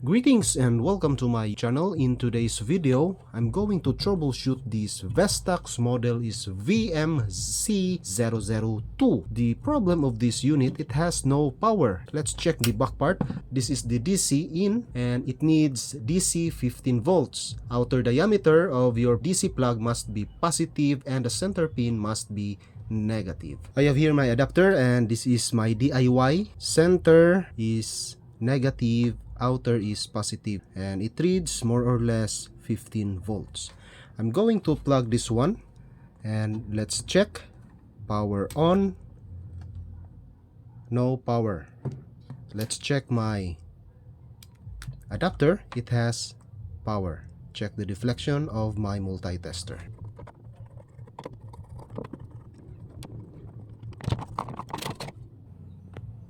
Greetings and welcome to my channel. In today's video, I'm going to troubleshoot this Vestax model is VMC-002. The problem of this unit, it has no power. Let's check the back part. This is the DC in and it needs DC 15 volts. Outer diameter of your DC plug must be positive and the center pin must be negative. I have here my adapter and this is my DIY. Center is negative, outer is positive, and it reads more or less 15 volts. I'm going to plug this one and let's check. Power on, no power. Let's check my adapter. It has power. Check the deflection of my multi-tester.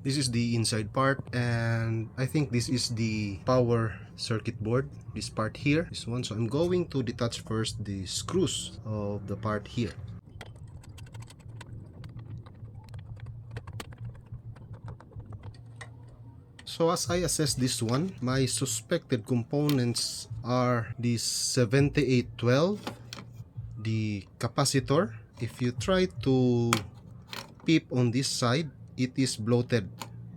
This is the inside part, and I think this is the power circuit board, this part here, this one. So I'm going to detach first the screws of the part here. So as I assess this one, my suspected components are this 7812, the capacitor. If you try to peep on this side, it is bloated.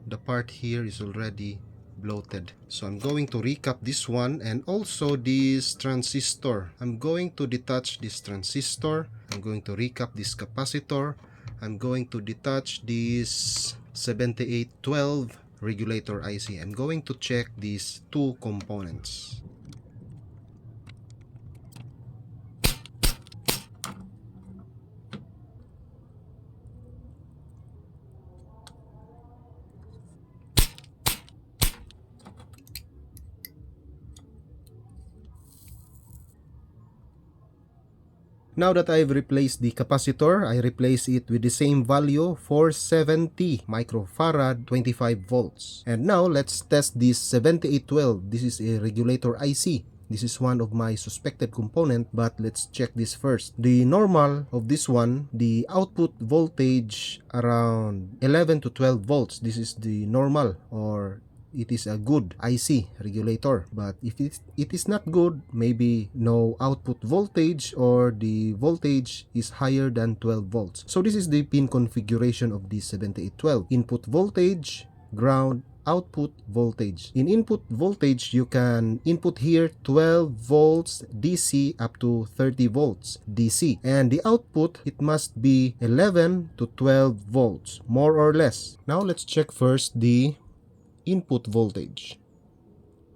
The part here is already bloated. So I'm going to recap this one and also this transistor. I'm going to detach this transistor. I'm going to recap this capacitor. I'm going to detach this 7812 regulator IC. I'm going to check these two components. Now that I've replaced the capacitor, I replace it with the same value, 470 microfarad, 25 volts. And now let's test this 7812. This is a regulator IC. This is one of my suspected component, but let's check this first. The normal of this one, the output voltage around 11 to 12 volts. This is the normal, or it is a good IC regulator. But if it is not good, maybe no output voltage or the voltage is higher than 12 volts. So this is the pin configuration of this 7812. Input voltage, ground, output voltage. In input voltage, you can input here 12 volts DC up to 30 volts DC. And the output, it must be 11 to 12 volts, more or less. Now let's check first the input voltage,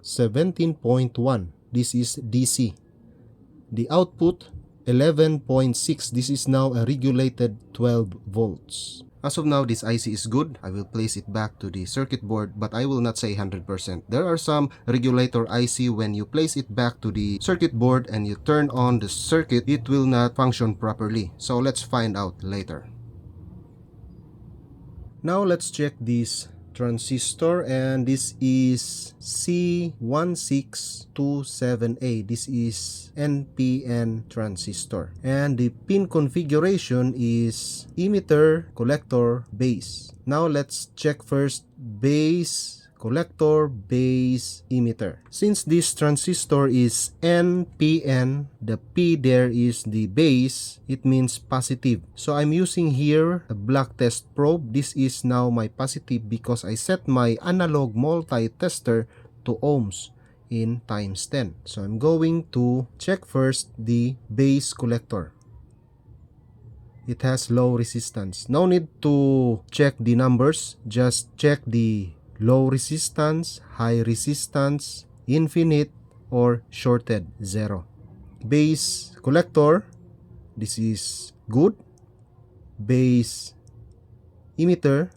17.1. This is DC. The output, 11.6. This is now a regulated 12 volts. As of now, this IC is good. I will place it back to the circuit board, but I will not say 100%. There are some regulator IC, when you place it back to the circuit board and you turn on the circuit, it will not function properly. So let's find out later. Now let's check this transistor, and this is C1627A. This is NPN transistor, and the pin configuration is emitter, collector, base. Now let's check first base, collector, base, emitter. Since this transistor is NPN, the P there is the base, it means positive. So I'm using here a black test probe. This is now my positive because I set my analog multi-tester to ohms in times 10. So I'm going to check first the base collector. It has low resistance. No need to check the numbers, just check the low resistance, high resistance, infinite, or shorted, 0. Base collector, this is good. Base emitter,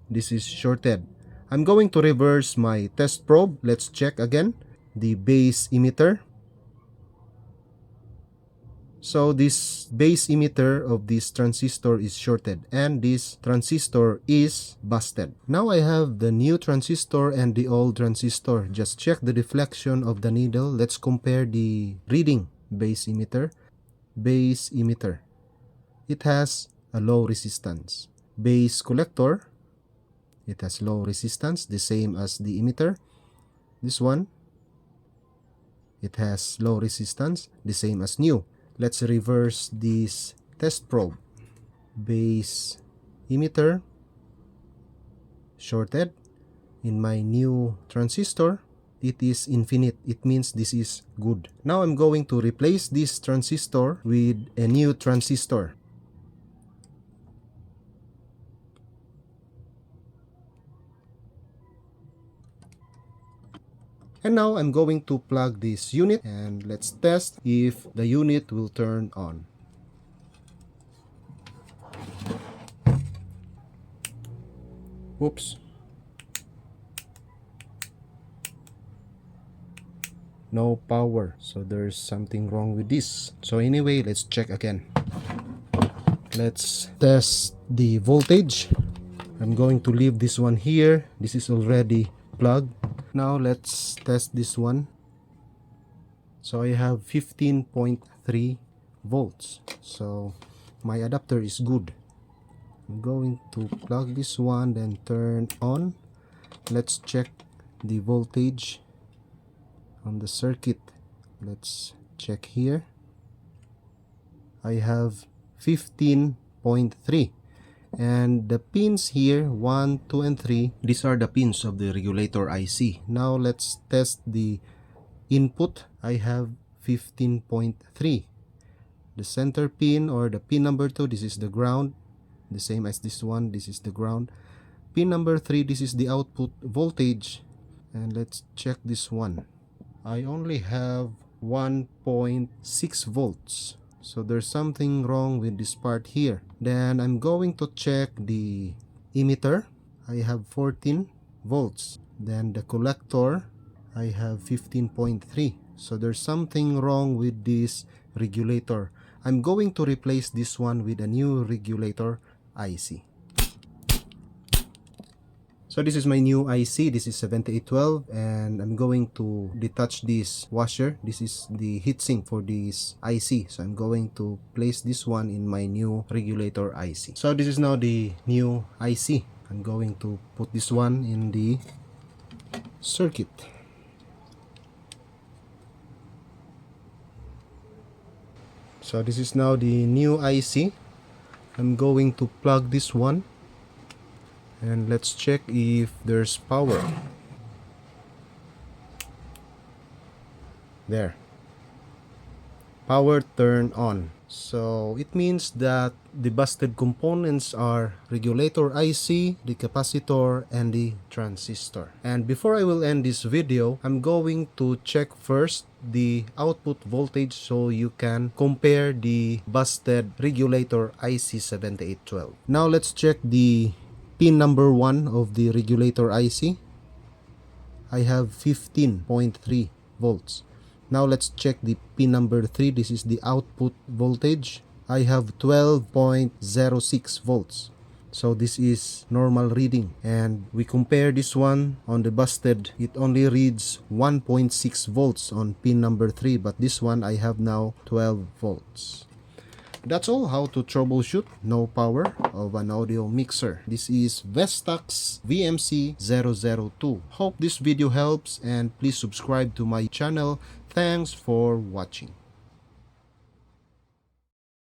this is shorted. I'm going to reverse my test probe. Let's check again the base emitter. So this base emitter of this transistor is shorted and this transistor is busted. Now I have the new transistor and the old transistor. Just check the deflection of the needle. Let's compare the reading. Base emitter. Base emitter. It has a low resistance. Base collector. It has low resistance, the same as the emitter. This one, It has low resistance, the same as new. Let's reverse this test probe. Base emitter shorted. In my new transistor, it is infinite. It means this is good. Now I'm going to replace this transistor with a new transistor. And now I'm going to plug this unit and let's test if the unit will turn on. Oops. No power. So there's something wrong with this. So anyway, let's check again. Let's test the voltage. I'm going to leave this one here. This is already plugged. Now let's test this one. So I have 15.3 volts. So my adapter is good. I'm going to plug this one, then turn on. Let's check the voltage on the circuit. Let's check here. I have 15.3. And the pins here, 1, 2, and 3, these are the pins of the regulator IC. Now let's test the input. I have 15.3. The center pin, or the pin number 2, this is the ground. The same as this one, this is the ground. Pin number 3, this is the output voltage. And let's check this one. I only have 1.6 volts. So there's something wrong with this part here. Then I'm going to check the emitter. I have 14 volts. Then the collector, I have 15.3. So there's something wrong with this regulator. I'm going to replace this one with a new regulator IC. So this is my new IC. This is 7812, and I'm going to detach this washer. This is the heatsink for this IC. So I'm going to place this one in my new regulator IC. So this is now the new IC. I'm going to put this one in the circuit. So this is now the new IC. I'm going to plug this one. And let's check if there's power. There. Power turned on. So it means that the busted components are regulator IC, the capacitor, and the transistor. And before I will end this video, I'm going to check first the output voltage so you can compare the busted regulator IC 7812. Now let's check the pin number 1 of the regulator IC. I have 15.3 volts. Now let's check the pin number 3. This is the output voltage. I have 12.06 volts. So this is normal reading. And we compare this one on the busted. It only reads 1.6 volts on pin number 3. But this one I have now 12 volts. That's all how to troubleshoot no power of an audio mixer. This is Vestax VMC-002. Hope this video helps, and please subscribe to my channel. Thanks for watching.